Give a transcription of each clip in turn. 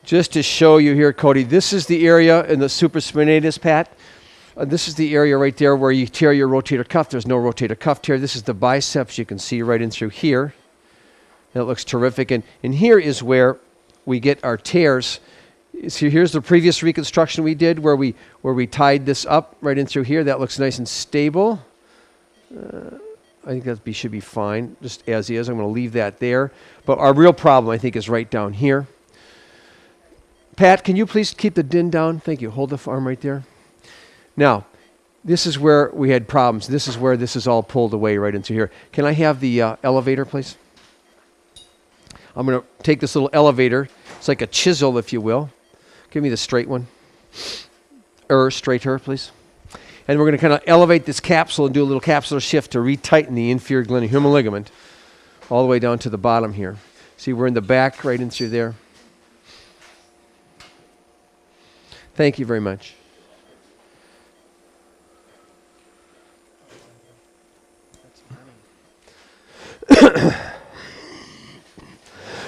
Just to show you here, Cody, this is the area in the supraspinatus, Pat. This is the area right there where you tear your rotator cuff. There's no rotator cuff tear. This is the biceps. You can see right in through here. That looks terrific. And here is where we get our tears. See, here's the previous reconstruction we did where we tied this up right in through here. That looks nice and stable. I think that should be fine, just as is. I'm going to leave that there. But our real problem, I think, is right down here. Pat, can you please keep the DIN down? Thank you. Hold the arm right there. Now, this is where we had problems. This is where this is all pulled away right into here. Can I have the elevator, please? I'm going to take this little elevator. It's like a chisel, if you will. Give me the straight one. Straighter, please. And we're going to kind of elevate this capsule and do a little capsular shift to retighten the inferior glenohumeral ligament all the way down to the bottom here. See, we're in the back right in through there. Thank you very much.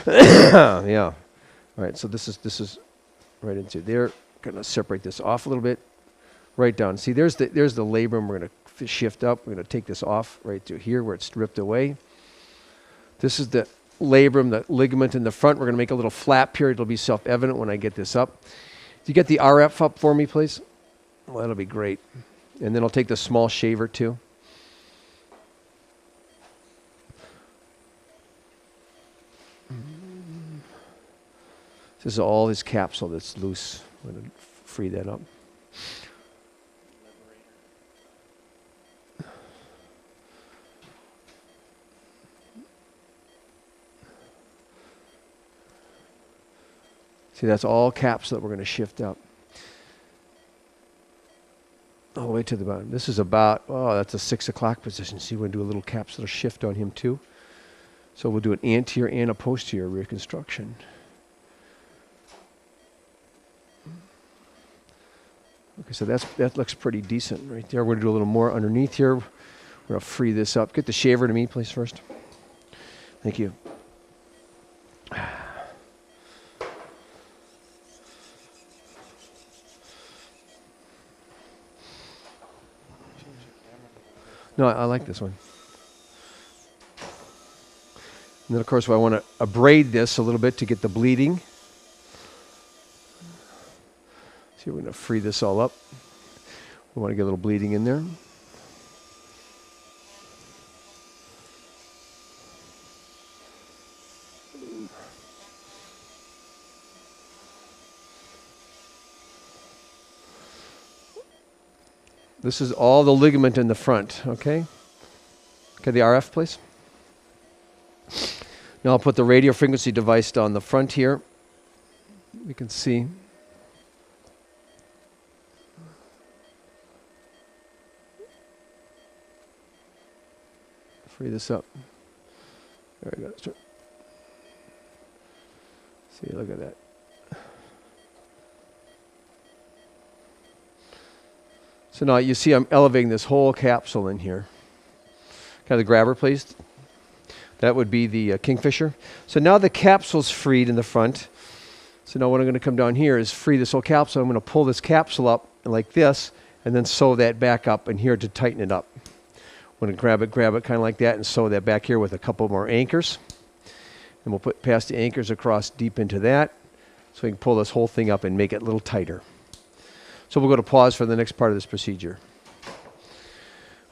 Yeah. All right, so this is right into there. Going to separate this off a little bit. Right down. See, there's the labrum. We're going to shift up. We're going to take this off right through here where it's ripped away. This is the labrum, the ligament in the front. We're going to make a little flap here. It'll be self-evident when I get this up. You get the RF up for me, please? Well, that'll be great. And then I'll take the small shaver, too. This is all his capsule that's loose. I'm going to free that up. See, that's all capsule that we're going to shift up. All the way to the bottom. This is about, that's a 6 o'clock position. See, we're going to do a little capsular shift on him too. So we'll do an anterior and a posterior reconstruction. Okay, so that looks pretty decent right there. We're going to do a little more underneath here. We're going to free this up. Get the shaver to me, please, first. Thank you. No, I like this one. And then, of course, I want to abrade this a little bit to get the bleeding. See, we're going to free this all up. We want to get a little bleeding in there. This is all the ligament in the front, okay? Okay, the RF, please. Now I'll put the radio frequency device on the front here. We can see. Free this up. There we go. See, look at that. So now you see I'm elevating this whole capsule in here. Can I have the grabber, please? That would be the kingfisher. So now the capsule's freed in the front. So now what I'm going to come down here is free this whole capsule. I'm going to pull this capsule up like this and then sew that back up in here to tighten it up. I'm going to grab it kind of like that and sew that back here with a couple more anchors. And we'll pass the anchors across deep into that so we can pull this whole thing up and make it a little tighter. So we'll go to pause for the next part of this procedure.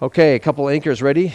Okay, a couple anchors ready.